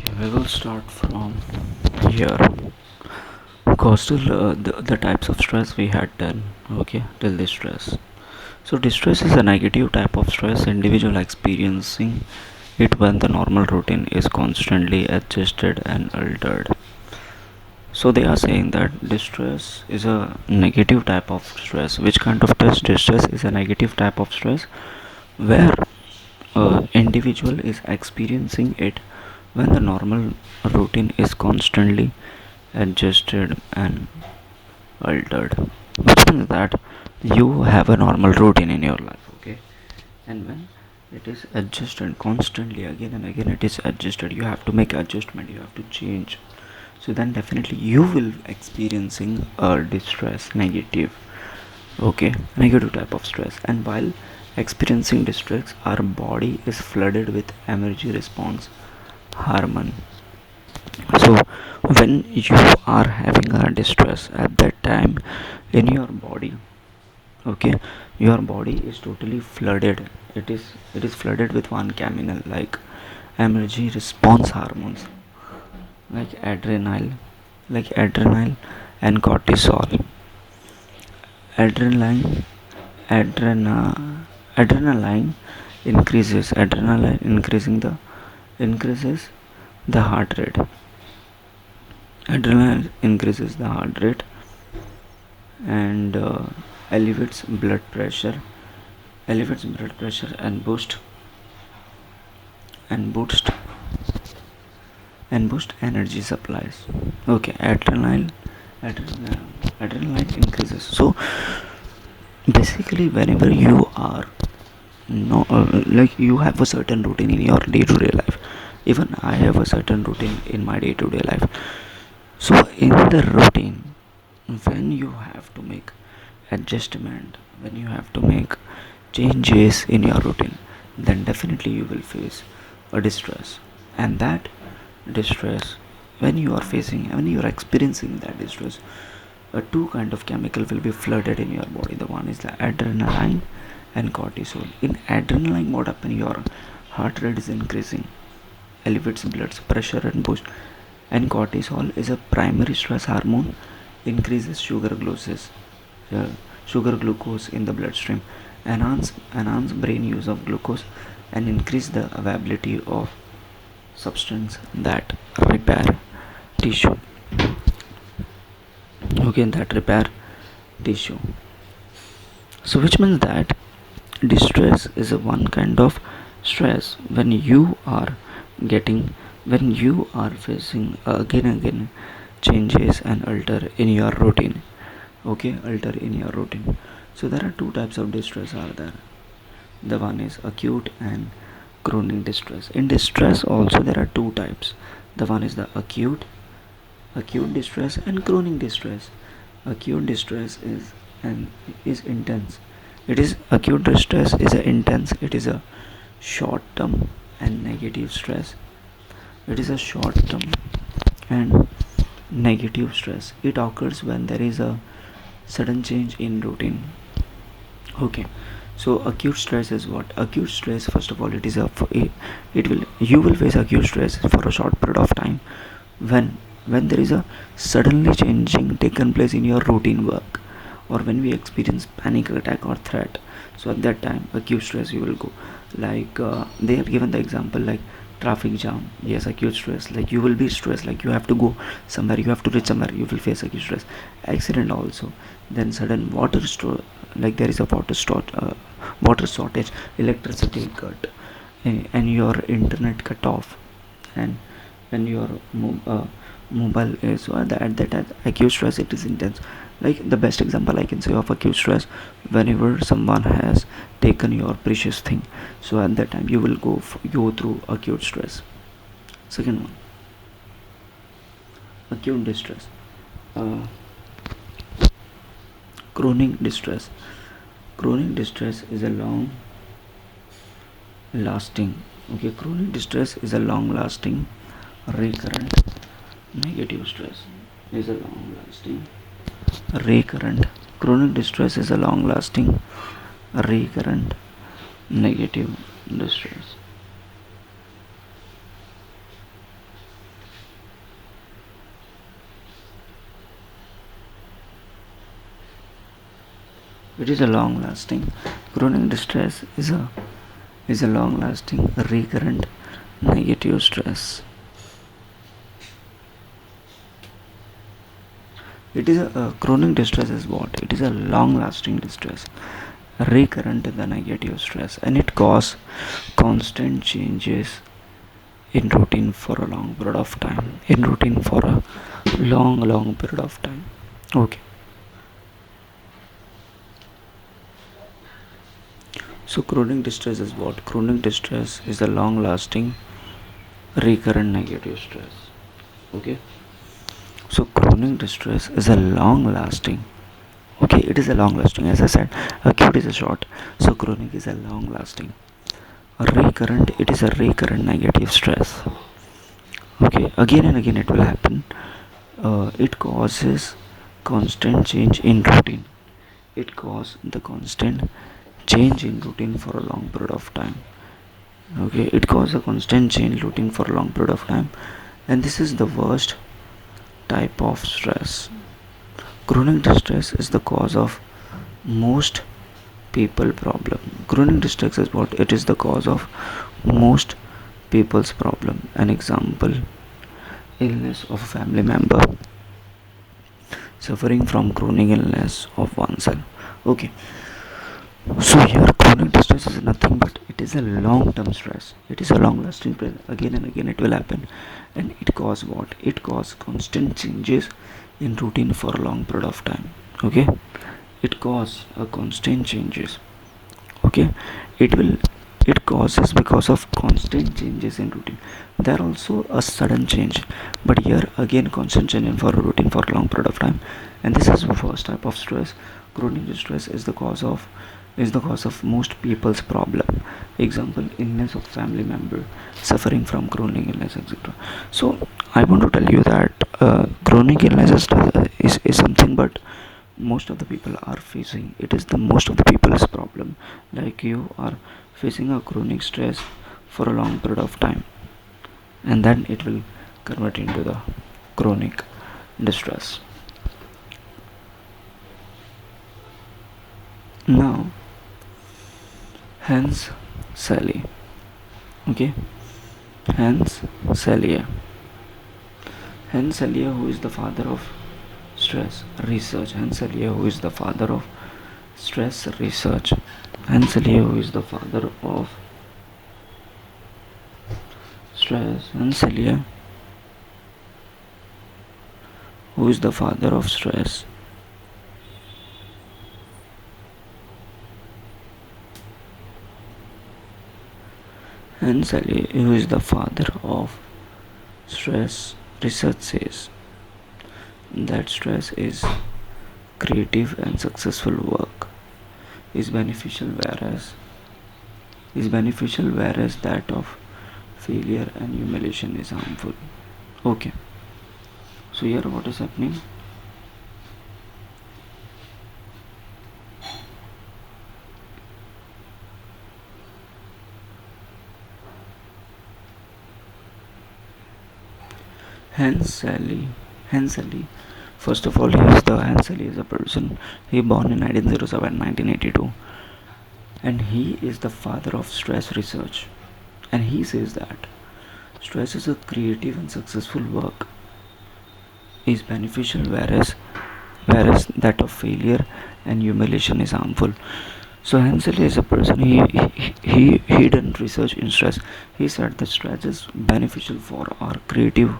We will start from here because till the types of stress we had done. Okay, till distress. So distress is a negative type of stress individual experiencing it when the normal routine is constantly adjusted and altered. So they are saying that distress is a negative type of stress. Which kind of distress is a negative type of stress? Where individual is experiencing it when the normal routine is constantly adjusted and altered, which means that you have a normal routine in your life, okay, and when it is adjusted constantly again and again, it is adjusted, you have to make adjustment, you have to change. So then definitely you will experiencing a distress, negative, okay, negative type of stress. And while experiencing distress, our body is flooded with energy response hormone. So when you are having a distress at that time in your body, okay, your body is totally flooded. It is flooded with one chemical like energy response hormones, like adrenaline and cortisol. Adrenaline adrena adrenaline adrenaline increases the heart rate. Adrenaline increases the heart rate and elevates blood pressure, and and boost boost energy supplies. Okay, adrenaline increases. So basically, whenever you are no like you have a certain routine in your day-to-day life, even I have a certain routine in my day-to-day life. So in the routine, when you have to make adjustment, when you have to make changes in your routine, then definitely you will face a distress. And that distress, when you are experiencing that distress, two kind of chemical will be flooded in your body. The one is the adrenaline and cortisol. In adrenaline, what happen, your heart rate is increasing, elevates blood pressure and boost. And cortisol is a primary stress hormone, increases uh, sugar glucose in the bloodstream, enhance brain use of glucose, and increase the availability of substance that repair tissue. Okay, that repair tissue. So which means that distress is a one kind of stress when you are getting when you are facing again and again changes and alter in your routine. Okay, alter in your routine. So there are two types of distress are there. The one is acute and chronic distress. In distress also there are two types. The one is the acute distress and chronic distress. Acute distress is intense. It is acute distress is a intense. It is a short term and negative stress. It is a short term and negative stress. It occurs when there is a sudden change in routine. Okay, so acute stress is what? Acute stress, first of all, it is it will you will face acute stress for a short period of time when there is a suddenly changing taken place in your routine work, or when we experience panic attack or threat. So at that time acute stress you will go, like they have given the example like traffic jam. Yes, acute stress, like you will be stressed, like you have to go somewhere, you have to reach somewhere, you will face acute stress. Accident also. Then sudden water store, like there is a water shortage, electricity cut, and your internet cut off, and your mobile is, so at that time acute stress it is intense. Like the best example I can say of acute stress, whenever someone has taken your precious thing, so at that time you will go through acute stress. Second one, acute distress. uh, Chronic distress. Chronic distress is a long lasting, okay, chronic distress is a long lasting recurrent negative stress. Is a long lasting recurrent Chronic distress is a long lasting recurrent negative distress. It is a long lasting. Chronic distress is a long lasting recurrent negative stress. It is a chronic distress is what? It is a long lasting distress, recurrent the negative stress, and it causes constant changes in routine for a long period of time. In routine for a long period of time. Okay. So chronic distress is what? Chronic distress is a long lasting recurrent negative stress. Okay. So chronic distress is a long lasting. Okay, it is a long lasting. As I said, acute is a short. So chronic is a long lasting. Recurrent, it is a recurrent negative stress. Okay, again and again it will happen. It causes constant change in routine. It causes the constant change in routine for a long period of time. Okay, it causes a constant change in routine for a long period of time, and this is the worst type of stress. Chronic distress is the cause of most people problem. Chronic distress is what? It is the cause of most people's problem. An example: illness of a family member, suffering from chronic illness of oneself. Okay, so here chronic distress is nothing but it is a long-term stress. It is a long-lasting stress. Again and again it will happen, and it cause what? It cause constant changes in routine for a long period of time. Okay, it cause a constant changes. Okay, it will it causes because of constant changes in routine. There also a sudden change, but here again constant change in for a routine for a long period of time, and this is the first type of stress. Chronic distress is the cause of most people's problem. Example: illness of family member, suffering from chronic illness, etc. So I want to tell you that chronic illness is something, but most of the people are facing. It is the most of the people's problem. Like you are facing a chronic stress for a long period of time, and then it will convert into the chronic distress. Now, Hans Sally. Okay, Hans Selye. Hans Selye, who is the father of stress research. Hans Selye, who is the father of stress research. Hans Selye, who is the father of stress. Hans Selye, who is the father of stress. Hans Selye, who is the father of stress research, says that stress is creative and successful work is beneficial, whereas that of failure and humiliation is harmful. Okay, so here what is happening? Hensally, first of all, Hensally is a person. He born in 1907, 1982, and he is the father of stress research. And he says that stress is a creative and successful work is beneficial, whereas that of failure and humiliation is harmful. So Hensel is a person. He done research in stress. He said that stress is beneficial for our creative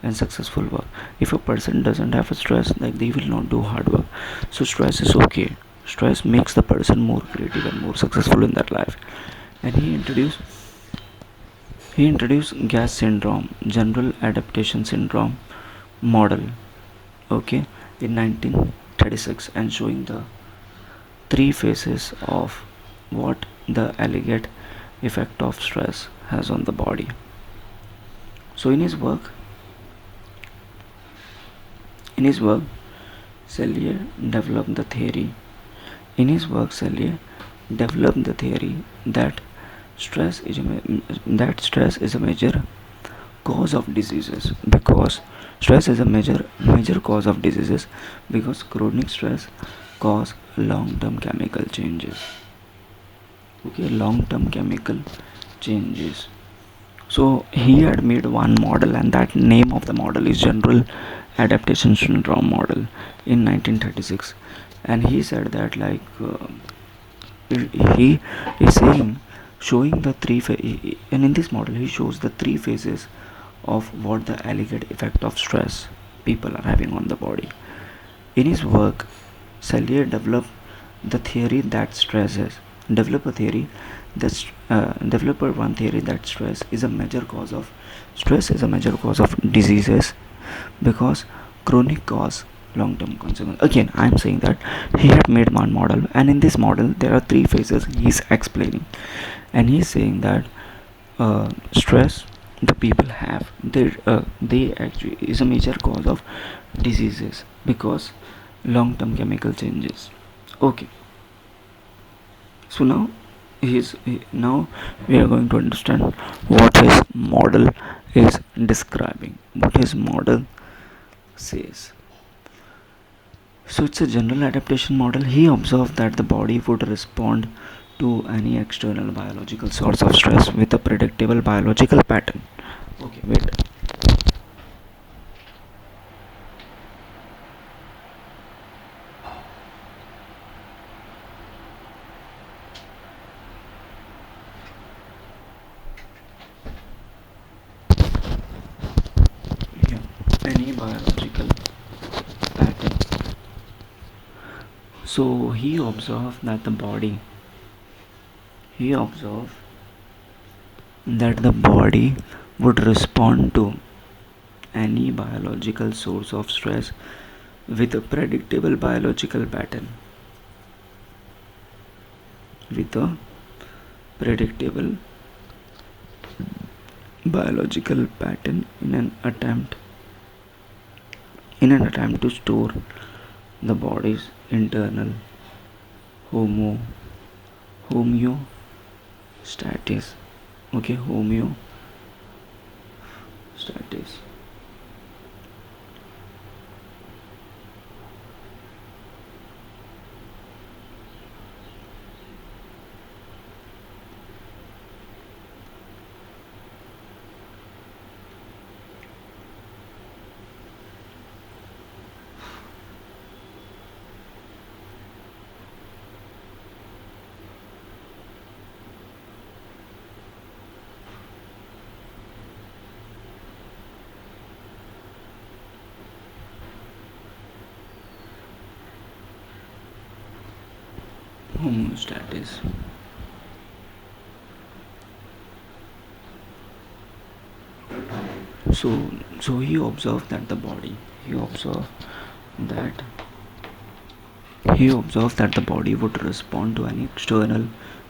and successful work. If a person doesn't have a stress, like they will not do hard work. So stress is okay. Stress makes the person more creative and more successful in their life. And he introduced gas syndrome, general adaptation syndrome model. Okay, in 1936, and showing the three phases of what the alleged effect of stress has on the body. So in his work, Selye developed the theory. In his work, Selye developed the theory that stress is a major cause of diseases, because stress is a major cause of diseases, because chronic stress cause long-term chemical changes. Okay, long-term chemical changes. So he had made one model, and that name of the model is General Adaptation Syndrome model in 1936. And he said that he is saying, showing the and in this model he shows the three phases of what the alleged effect of stress people are having on the body. In his work, Selye the theory that stress is develop a theory that developer one theory that stress is a major cause of diseases, because chronic cause long-term consequence. Again, I am saying that he had made one model, and in this model there are three phases he is explaining, and he is saying that stress the people have, they actually is a major cause of diseases because long-term chemical changes. Okay, so now we are going to understand what his model is describing, what his model says. So it's a general adaptation model. He observed that the body would respond to any external biological source of stress with a predictable biological pattern. Okay, wait. Yeah, any biological pattern. So he observed that the body would respond to any biological source of stress with a predictable biological pattern. With a predictable biological pattern in an attempt to store the body's internal homo homeostasis. Okay, homeostasis. Homeostasis. So he observed that the body. That he observed that the body would respond to any external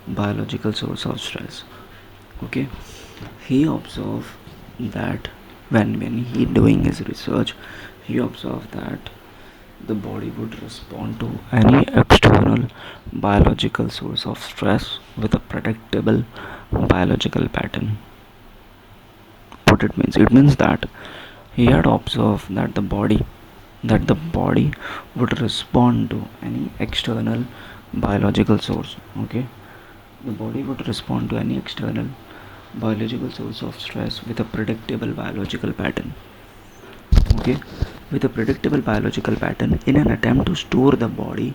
biological source of stress. Okay, he observed that when he doing his research, he observed that the body would respond to any external biological source of stress with a predictable biological pattern. What it means? It means that he had observed that the body would respond to any external biological source. Okay, the body would respond to any external biological source of stress with a predictable biological pattern. Okay, with a predictable biological pattern in an attempt to store the body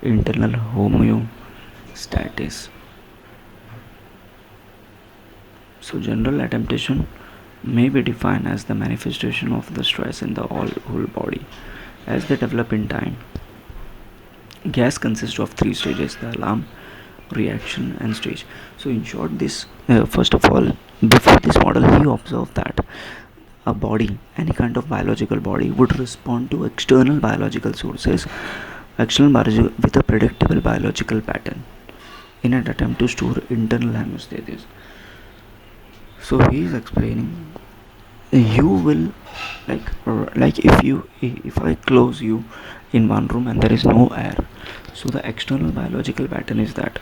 internal homeostasis. So general adaptation may be defined as the manifestation of the stress in the whole body as they develop in time. Gas consists of three stages: the alarm, reaction, and stage. So in short, this first of all, before this model, he observed that a body, any kind of biological body, would respond to external biological sources, with a predictable biological pattern in an attempt to store internal homeostasis. So he is explaining, you will like if I close you in one room and there is no air, so the external biological pattern is that,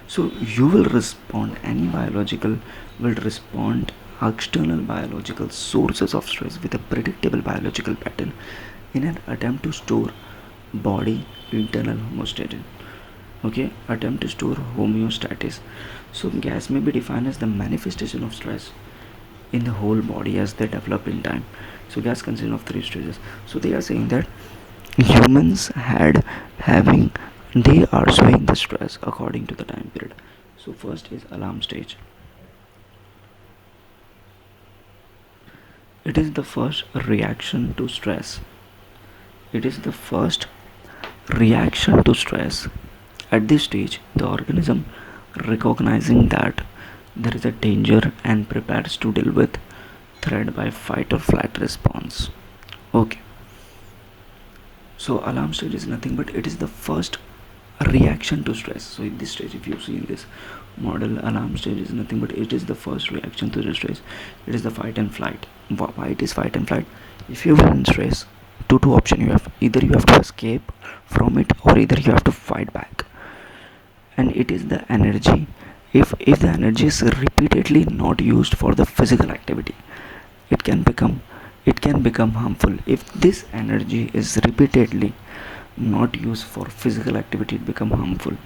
so you will respond, any biological will respond external biological sources of stress with a predictable biological pattern in an attempt to store body internal homeostasis. Okay, attempt to store homeostasis. So gas may be defined as the manifestation of stress in the whole body as they develop in time. So gas consists of three stages. So they are saying that humans had having they are showing the stress according to the time period. So first is alarm stage. It is the first reaction to stress. It is the first reaction to stress. At this stage, the organism recognizing that there is a danger and prepares to deal with threat by fight or flight response. Okay. So alarm stage is nothing but it is the first reaction to stress. So in this stage, if you see in this model, alarm stage is nothing but it is the first reaction to the stress. It is the fight and flight. Why it is fight and flight? If you are in stress, two option you have: either you have to escape from it or either you have to fight back. And it is the energy. If the energy is repeatedly not used for the physical activity, it can become harmful. If this energy is repeatedly not used for physical activity, it become harmful.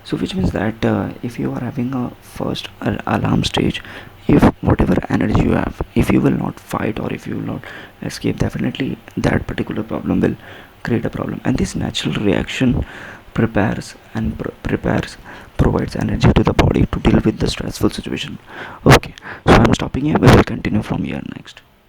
So which means that if you are having a first alarm stage, if whatever energy you have, if you will not fight or if you will not escape, definitely that particular problem will create a problem. And this natural reaction prepares and provides energy to the body to deal with the stressful situation. Okay, so I'm stopping here. We will continue from here next.